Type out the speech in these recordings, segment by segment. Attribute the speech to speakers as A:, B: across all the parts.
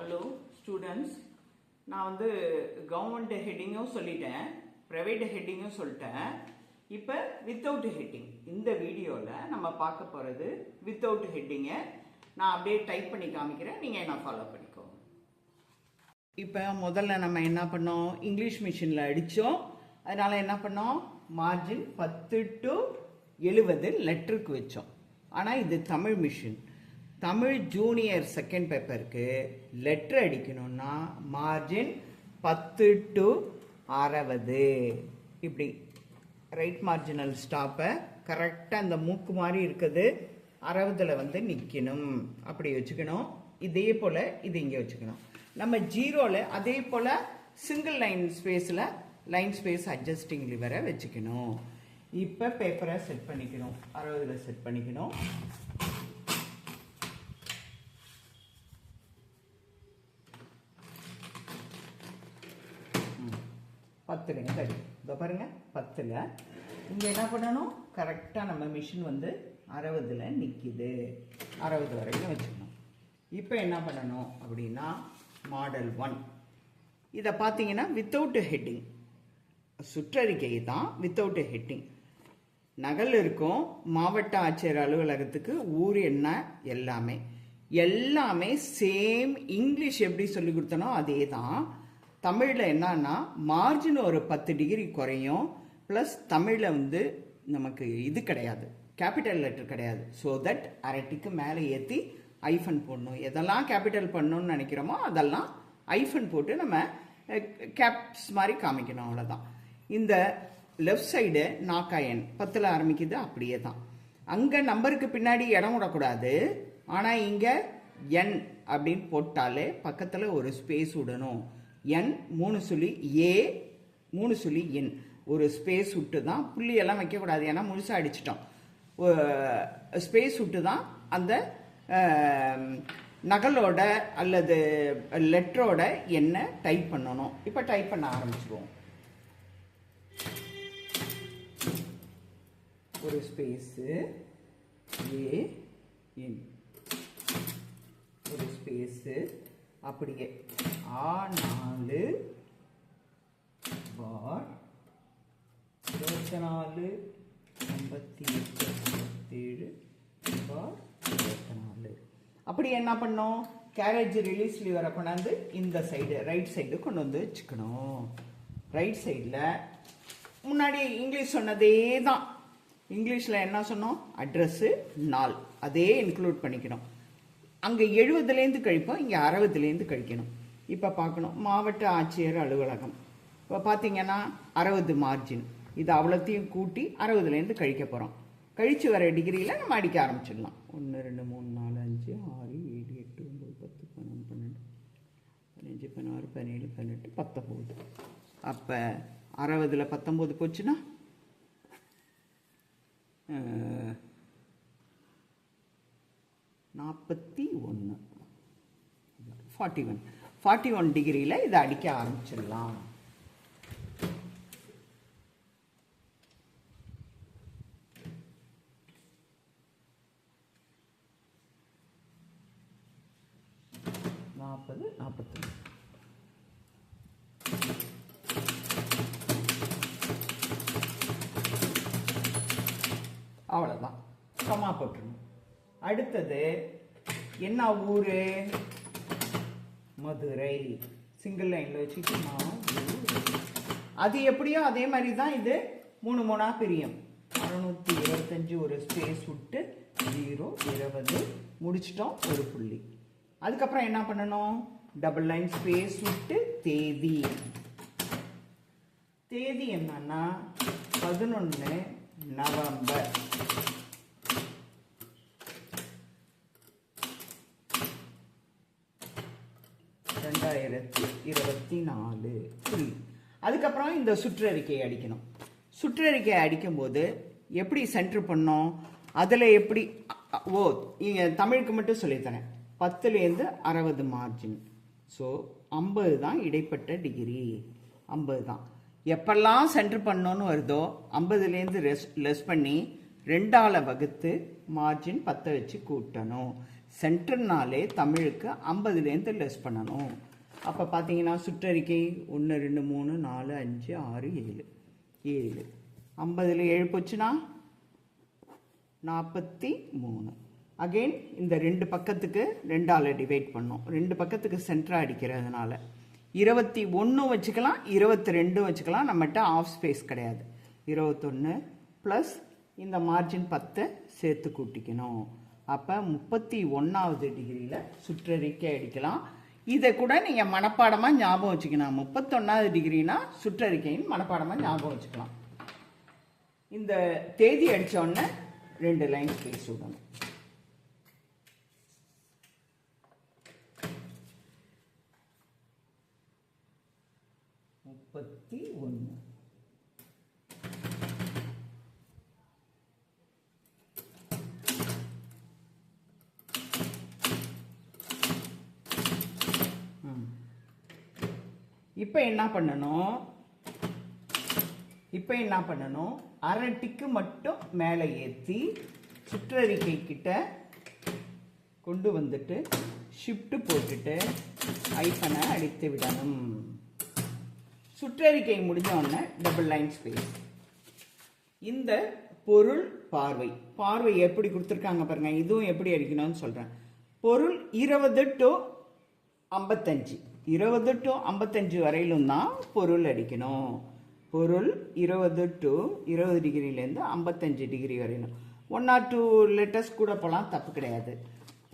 A: Hello students, நான் வந்து government ஹெட்டிங்கும் சொல்லிட்டேன், ப்ரைவேட் ஹெட்டிங்கும் சொல்லிட்டேன். இப்போ வித்தவுட் ஹெட்டிங் இந்த வீடியோவில் நம்ம பார்க்க போகிறது வித்தவுட் ஹெட்டிங்கை நான் அப்படியே டைப் பண்ணி காமிக்கிறேன், நீங்கள் என்ன ஃபாலோ பண்ணிக்கோங்க. இப்போ முதல்ல நம்ம என்ன பண்ணோம், இங்கிலீஷ் மிஷினில் அடித்தோம். அதனால் என்ன பண்ணோம், மார்ஜின் 10 to 70 லெட்டருக்கு வச்சோம். ஆனால் இது Tamil machine. Tamil junior second பேப்பருக்கு லெட்டர் அடிக்கணும்னா மார்ஜின் 10 to 60. இப்படி ரைட் மார்ஜினல் ஸ்டாப்பை கரெக்டாக அந்த மூக்கு மாதிரி இருக்குது 60ல் வந்து நிற்கணும். அப்படி வச்சுக்கணும். இதே போல் இது இங்கே வச்சுக்கணும். நம்ம ஜீரோவில் அதே போல் சிங்கிள் லைன் ஸ்பேஸில் லைன் ஸ்பேஸ் அட்ஜஸ்டிங் லிவரை வச்சுக்கணும். இப்போ பேப்பரை செட் பண்ணிக்கணும், 60ல் செட் பண்ணிக்கணும். பத்துலைங்க தடி, இதோ பாருங்க 10ல். இங்கே என்ன பண்ணணும், கரெக்டாக நம்ம மிஷின் வந்து 60ல் நிற்கிது. 60 வரைக்கும் வச்சுக்கணும். இப்போ என்ன பண்ணணும் அப்படின்னா, மாடல் 1 இதை பார்த்தீங்கன்னா வித்தவுட் ஹெட்டிங் சுற்றறிக்கை தான். வித்தவுட் ஹெட்டிங் நகல் இருக்கும். மாவட்ட ஆட்சியர் அலுவலகத்துக்கு ஊர் என்ன எல்லாமே சேம். இங்கிலீஷ் எப்படி சொல்லி கொடுத்தனோ அதே தான். தமிழில் என்னன்னா மார்ஜின் ஒரு 10 டிகிரி குறையும். ப்ளஸ் தமிழில் வந்து நமக்கு இது கிடையாது, கேபிட்டல் லெட்டர் கிடையாது. ஸோ தட் அரட்டிக்கு மேலே ஏற்றி ஐஃபன் போடணும். எதெல்லாம் கேபிட்டல் பண்ணணும்னு நினைக்கிறோமோ அதெல்லாம் ஐஃபன் போட்டு நம்ம கேப்ஸ் மாதிரி காமிக்கணும், அவ்வளோதான். இந்த லெஃப்ட் சைடு நாக்காயன் 10ல் ஆரம்பிக்குது, அப்படியே தான். அங்கே நம்பருக்கு பின்னாடி இடம் விடக்கூடாது. ஆனால் இங்கே என் அப்படின்னு போட்டாலே பக்கத்தில் ஒரு ஸ்பேஸ் விடணும். என் 3 சுழி ஏ 3 சுழி என் ஒரு ஸ்பேஸ் விட்டு தான். புள்ளியெல்லாம் வைக்கக்கூடாது, ஏன்னா முழுசாக அடிச்சிட்டோம். ஸ்பேஸ் விட்டு தான் அந்த நகலோட அல்லது லெட்டரோட என்ன டைப் பண்ணணும். இப்போ டைப் பண்ண ஆரம்பிச்சிடுவோம். ஒரு ஸ்பேஸு ஏ என், ஒரு ஸ்பேஸு அப்படியே A4 பார் 24 58 57 பார் 24. அப்படி என்ன பண்ணோம், கேரேஜ் ரிலீஸ் லிவரை கொண்டாந்து இந்த சைடு ரைட் சைடு கொண்டு வந்து வச்சுக்கணும். ரைட் சைடில் முன்னாடி இங்கிலீஷ் சொன்னதே தான். இங்கிலீஷில் என்ன சொன்னோம், அட்ரஸ்ஸு நாள் அதே இன்க்ளூட் பண்ணிக்கணும். அங்கே 70லேருந்து கழிப்போம், இங்கே 60லேருந்து கழிக்கணும். இப்போ பார்க்கணும், மாவட்ட ஆட்சியர் அலுவலகம். இப்போ பார்த்தீங்கன்னா 60 மார்ஜின். இது அவ்வளோத்தையும் கூட்டி 60லேருந்து கழிக்க போகிறோம். கழித்து வர டிகிரியில் நம்ம அடிக்க ஆரம்பிச்சிடலாம். 1 2 3 4 5 6 7 8 9 10 11 12 15 16 17 18 19. அப்போ 60ல் 19 போச்சுன்னா 41 41 டிகிரியில் இதை அடிக்க ஆரம்பிச்சிடலாம். அவ்வளோதான், கம்மா போட்டுருணும். அடுத்தது என்ன ஊர், மதுரை. சிங்கிள் லைனில் வச்சுக்கோமா. அது எப்படியோ அதே மாதிரி தான் இது 3 3 பிரியும். 625 ஒரு ஸ்பேஸ் விட்டு 0 20 முடிச்சிட்டோம், ஒரு புள்ளி. அதுக்கப்புறம் என்ன பண்ணணும், டபுள் லைன் ஸ்பேஸ் விட்டு தேதி. தேதி என்னன்னா 11 நவம்பர் 2024 புள்ளி. அதுக்கப்புறம் இந்த சுற்றறிக்கை அடிக்கணும். சுற்றறிக்கை அடிக்கும்போது எப்படி சென்டர் பண்ணோம், அதில் எப்படி இங்கே தமிழுக்கு மட்டும் சொல்லித்தரேன். 10லேருந்து 60 மார்ஜின். ஸோ 50 தான் இடைப்பட்ட டிகிரி, 50 தான். எப்பெல்லாம் சென்டர் பண்ணோன்னு வருதோ 50லேருந்து லெஸ் பண்ணி 2ஆல் வகுத்து மார்ஜின் 10 வச்சு கூட்டணும். சென்டர்னாலே தமிழுக்கு 50லேருந்து லெஸ் பண்ணணும். அப்போ பார்த்தீங்கன்னா சுற்றறிக்கை 1 2 3 4 5 6 7 7 50ல் 7 போச்சுன்னா 43. அகெயின் இந்த 2 பக்கத்துக்கு 2ஆல் டிவைட் பண்ணோம். 2 பக்கத்துக்கு சென்டராக அடிக்கிறதுனால 21 வச்சுக்கலாம், 22 வச்சுக்கலாம். நம்மகிட்ட ஆஃப் ஸ்பேஸ் கிடையாது. 21 ப்ளஸ் இந்த மார்ஜின் 10 சேர்த்து கூட்டிக்கணும். அப்போ 31வது டிகிரியில் சுற்றறிக்கை அடிக்கலாம். இதை கூட நீங்கள் மனப்பாடமாக ஞாபகம் வச்சுக்கணும். 31வது டிகிரினா சுற்றறிக்கைன்னு மனப்பாடமாக ஞாபகம் வச்சுக்கலாம். இந்த தேதி அடித்தோடனே 2 லைன் ஸ்பேஸ் விடணும். இப்போ என்ன பண்ணணும், அரை டிக்கு மட்டும் மேலே ஏற்றி சுற்றறிக்கை கிட்ட கொண்டு வந்துட்டு ஷிஃப்ட் போட்டுட்டு ஐஃபனை அடித்து விடணும். சுற்றறிக்கை முடிஞ்ச உடனே டபுள் லைன் ஸ்பேஸ். இந்த பொருள் பார்வை எப்படி கொடுத்துருக்காங்க பாருங்க. இதுவும் எப்படி அடிக்கணும்னு சொல்கிறேன். பொருள் 20 to 55, 20 to 55 வரையிலும் தான் பொருள் அடிக்கணும். பொருள் 20 to 20 டிகிரிலேருந்து 55 டிகிரி வரையிலும். 1 or 2 லெட்டர்ஸ் கூட போகலாம், தப்பு கிடையாது.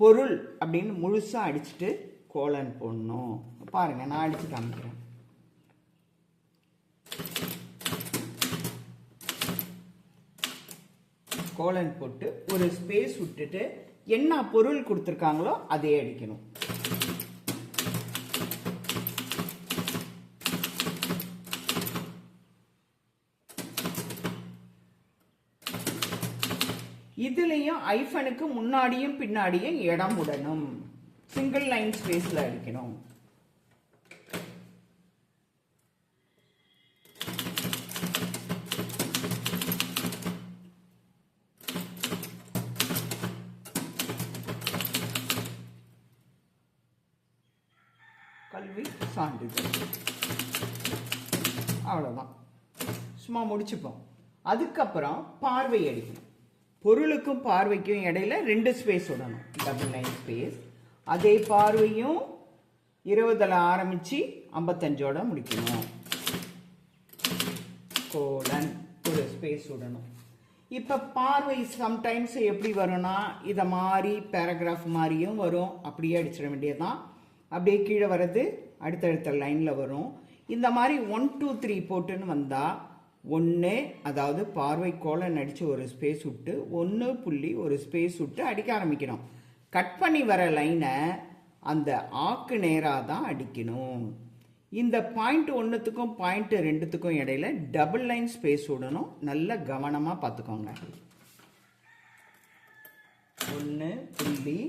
A: பொருள் அப்படின்னு முழுசாக அடிச்சுட்டு கோலன் போடணும். பாருங்க, நான் அடிச்சு காமிக்கிறேன். கோலன் போட்டு ஒரு ஸ்பேஸ் விட்டுட்டு என்ன பொருள் கொடுத்துருக்காங்களோ அதே அடிக்கணும். இதுலயும் ஐஃபனுக்கு முன்னாடியும் பின்னாடியும் இடம் விடணும். சிங்கிள் லைன் ஸ்பேஸ்ல அடிக்கணும். கல்வி சான்றிதழ். அவ்வளவுதான், சும்மா முடிச்சுப்போம். அதுக்கப்புறம் பார்வை அடிக்கணும். பொருளுக்கும் பார்வைக்கும் இடையில 2 ஸ்பேஸ் விடணும், டபுள் லைன் ஸ்பேஸ். அதே பார்வையும் 20ல் ஆரம்பிச்சு 55ஓட முடிக்கணும். கோலன் ஒரு ஸ்பேஸ் விடணும். இப்ப பார்வை சம்டைம்ஸ் எப்படி வரும்னா இத மாதிரி பேராகிராஃப் மாதிரியும் வரும். அப்படியே அடிச்சிட வேண்டியதுதான். அப்படியே கீழே வர்றது அடுத்தடுத்த லைன்ல வரும். இந்த மாதிரி 1 2 3 போட்டுன்னு வந்தா 1, அதாவது பார்வை கோலன் அடிச்சு ஒரு ஸ்பேஸ் விட்டு 1 புள்ளி ஒரு ஸ்பேஸ் விட்டு அடிக்க ஆரம்பிக்கணும். கட் பண்ணி வர லைனை அந்த ஆக்கு நேராக தான் அடிக்கணும். இந்த பாயிண்ட் 1த்துக்கும் பாயிண்ட் 2த்துக்கும் இடையில டபுள் லைன் ஸ்பேஸ் விடணும். நல்ல கவனமா பார்த்துக்கோங்க. 1 புள்ளி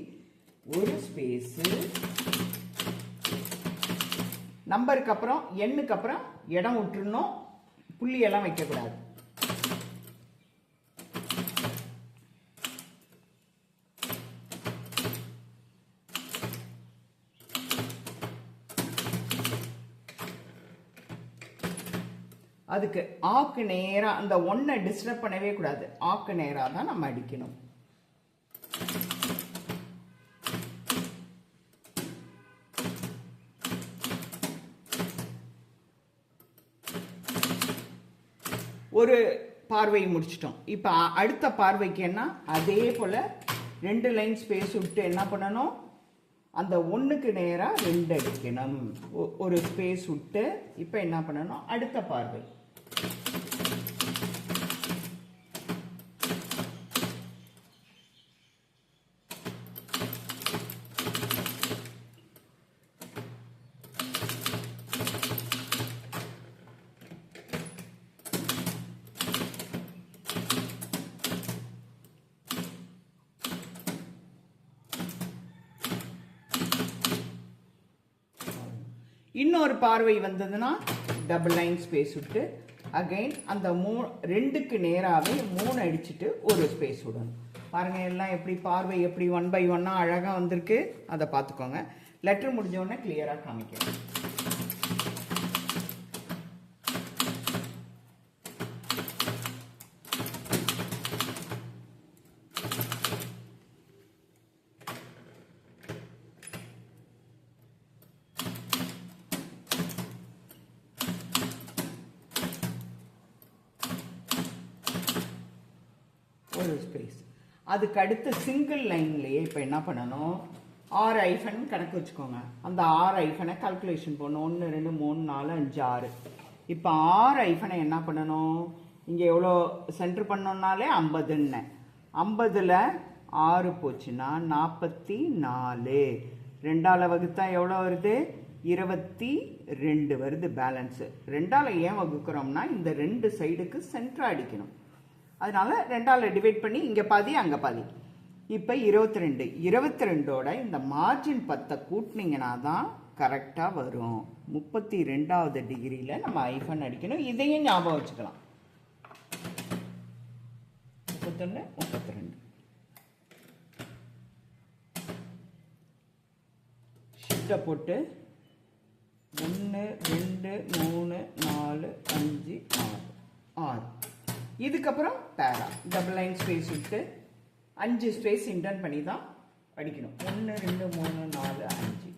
A: ஒரு ஸ்பேஸ், நம்பருக்கு அப்புறம் எண்ணுக்கு அப்புறம் இடம் விட்டுறணும். புள்ளி எல்லாம் வைக்கக்கூடாது. அதுக்கு ஆக்கு நேரா அந்த 1 டிஸ்டர்ப் பண்ணவே கூடாது. ஆக்கு நேரா தான் நம்ம அடிக்கணும். ஒரு பார்வை முடிச்சிட்டோம். இப்போ அடுத்த பார்வைக்கு என்ன, அதே போல 2 லைன் ஸ்பேஸ் விட்டு என்ன பண்ணணும், அந்த 1க்கு நேராக 2 அடிக்கணும். ஒரு ஸ்பேஸ் விட்டு இப்போ என்ன பண்ணணும், அடுத்த பார்வை இன்னொரு பார்வை வந்ததுன்னா டபுள் லைன் ஸ்பேஸ் விட்டு அகைன் அந்த 2க்கு நேராகவே 3 அடிச்சுட்டு ஒரு ஸ்பேஸ் விடணும். பாருங்கள் எல்லாம் எப்படி பார்வை எப்படி 1 by 1 அழகாக வந்திருக்கு. அதை பார்த்துக்கோங்க. லெட்டர் முடிஞ்சோடனே கிளியராக காமிக்கிறேன். ஒரு ஸ்பேஸ். அதுக்கு அடுத்து சிங்கிள் லைன்லேயே இப்போ என்ன பண்ணணும், 6 ஐஃபன் கணக்கு வச்சுக்கோங்க. அந்த 6 ஐஃபனை கால்குலேஷன் பண்ணணும். 1 2 3 4 5 6. இப்போ 6 ஐஃபனை என்ன பண்ணணும், இங்கே எவ்வளோ சென்டர் பண்ணோம்னாலே 50ன்னு 50ல் 6 போச்சுன்னா 44. 2ஆல் வகுத்தா எவ்வளோ வருது, 22 வருது பேலன்ஸு. 2ஆல் ஏன் வகுக்கிறோம்னா இந்த 2 சைடுக்கு சென்டர் அடிக்கணும். அதனால 2ஆல் டிவைட் பண்ணி இங்கே பாதி அங்கே பாதி. இப்போ 22. 22ஓட இந்த மார்ஜின் 10 கூட்டினீங்கன்னா தான் கரெக்டாக வரும். 32வது டிகிரியில் நம்ம ஐஃபன் அடிக்கணும். இதையும் ஞாபகம் வச்சுக்கலாம். 31 32 ஷிஃப்ட்டை போட்டு 1 2 3 4 5 6. இதுக்கப்புறம் பேரா டபுள் லைன் ஸ்பேஸ் விட்டு 5 ஸ்பேஸ் இன்டர்ன் பண்ணி தான் அடிக்கணும். 1 2 3 4 5.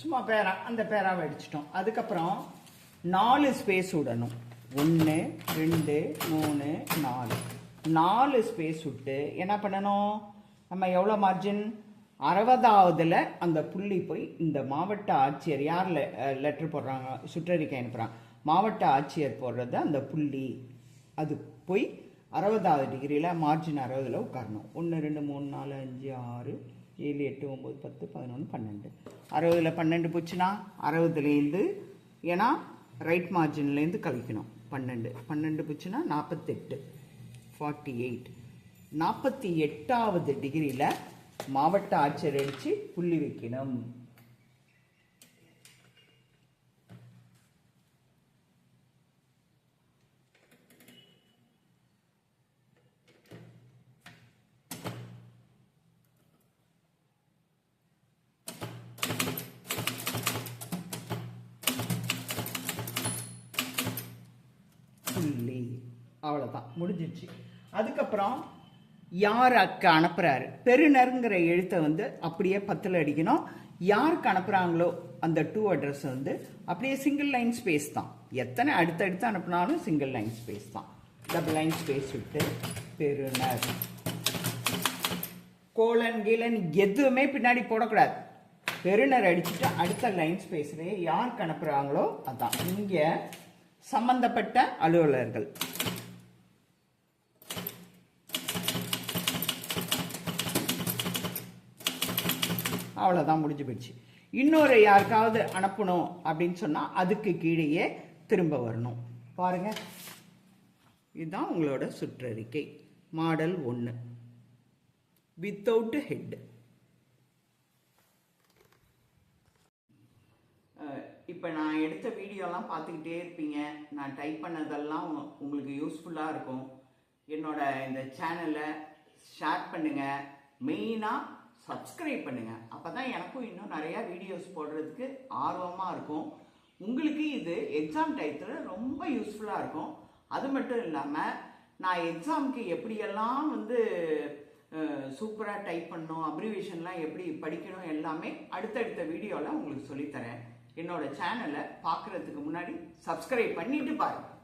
A: சும்மா பேரா அந்த பேராவை அடிச்சிட்டோம். அதுக்கப்புறம் 4 ஸ்பேஸ் விடணும். 1 2 3 4 4 ஸ்பேஸ் விட்டு என்ன பண்ணணும், நம்ம எவ்வளோ மார்ஜின் 60வதுல அந்த புள்ளி போய் இந்த மாவட்ட ஆட்சியர் யார் லெட்டர் போடுறாங்க, சுற்றறிக்கை அனுப்புகிறாங்க, மாவட்ட ஆட்சியர் போடுறது அந்த புள்ளி அது போய் 60வது டிகிரியில் மார்ஜின் 60ல் உட்காரணும். 1 2 3 4 5 6 7 8 9 10 11 12. 60ல் 12 போச்சுன்னா 60லேருந்து, ஏன்னா ரைட் மார்ஜின்லேருந்து கழிக்கணும். 12 போச்சுன்னா 48 48. 48வது டிகிரியில் மாவட்ட ஆட்சியர் அடித்து புள்ளி வைக்கணும். புள்ளி. அவ்வளோதான், முடிஞ்சிச்சு. அதுக்கப்புறம் யாருக்கு அனுப்புகிறாரு, பெருநருங்கிற எழுத்தை வந்து அப்படியே 10ல் அடிக்கணும். யாருக்கு அனுப்புகிறாங்களோ அந்த டூ அட்ரஸ் வந்து அப்படியே சிங்கிள் லைன் ஸ்பேஸ் தான். எத்தனை அடுத்தடுத்து அனுப்புனாலும் சிங்கிள் லைன் ஸ்பேஸ் தான். டபுள் லைன் ஸ்பேஸ் விட்டு பெருநர் கோலன் கீழன் எதுவுமே பின்னாடி போடக்கூடாது. பெருநர் அடிச்சுட்டு அடுத்த லைன் ஸ்பேஸ்லேயே யாருக்கு அனுப்புகிறாங்களோ அதான். இங்கே சம்பந்தப்பட்ட அலுவலர்கள். அவ்வளோதான், முடிஞ்சு போயிடுச்சு. இன்னொரு யாருக்காவது அனுப்பணும் அப்படின்னு சொன்னால் அதுக்கு கீழேயே திரும்ப வரணும். பாருங்க, இதுதான் உங்களோட சுற்றறிக்கை மாடல் 1 வித்தவுட் ஹெட். இப்போ நான் எடுத்த வீடியோலாம் பார்த்துக்கிட்டே இருப்பீங்க. நான் டைப் பண்ணதெல்லாம் உங்களுக்கு யூஸ்ஃபுல்லாக இருக்கும். என்னோட இந்த சேனலை ஷேர் பண்ணுங்கள், மெயினாக சப்ஸ்கிரைப் பண்ணுங்கள். அப்போ தான் எனக்கும் இன்னும் நிறையா வீடியோஸ் போடுறதுக்கு ஆர்வமாக இருக்கும். உங்களுக்கு இது எக்ஸாம் டைத்தில் ரொம்ப யூஸ்ஃபுல்லாக இருக்கும். அது மட்டும் இல்லாமல் நான் எக்ஸாமுக்கு எப்படியெல்லாம் வந்து சூப்பராக டைப் பண்ணணும், அப்ரிவேஷன்லாம் எப்படி படிக்கணும் எல்லாமே அடுத்தடுத்த வீடியோவில் உங்களுக்கு சொல்லித்தரேன். என்னோட சேனலை பார்க்குறதுக்கு முன்னாடி சப்ஸ்கிரைப் பண்ணிட்டு பாருங்கள்.